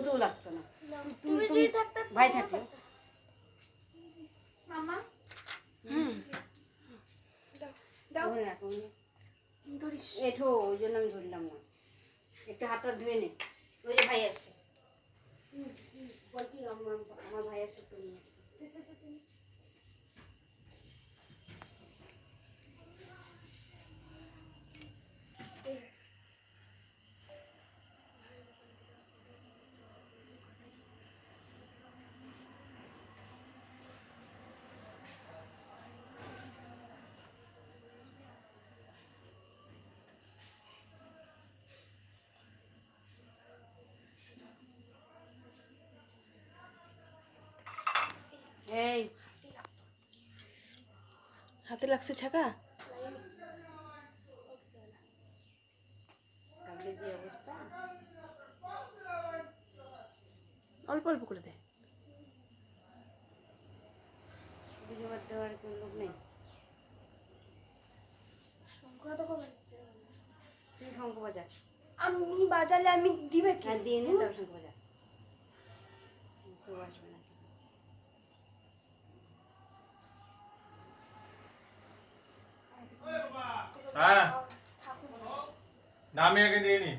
তো লাগতো না। তুমি ভাই থাকলো মামা ধরে রাখো ধরিস এঠো, ওই জন্য আমি ধরলাম না। একটু হাতটা ধুয়ে নে, ওই যে ভাই আসছে বলছি আমার ভাই আসছে তো নিয়ে এই হাতে লাগছে ছাকা। কালকে যে অবস্থা, অল্প অল্প করে দে। পুজো করতে দেওয়ার কোনো লোক নেই। তুই শঙ্খ বাজা। আমি বাজালে আমি দিবে কি? হ্যাঁ দিয়ে নে, তার শঙ্খ বাজা। কেউ আসবে না। হ্যাঁ, নামিয়ে আগে দিয়ে নি।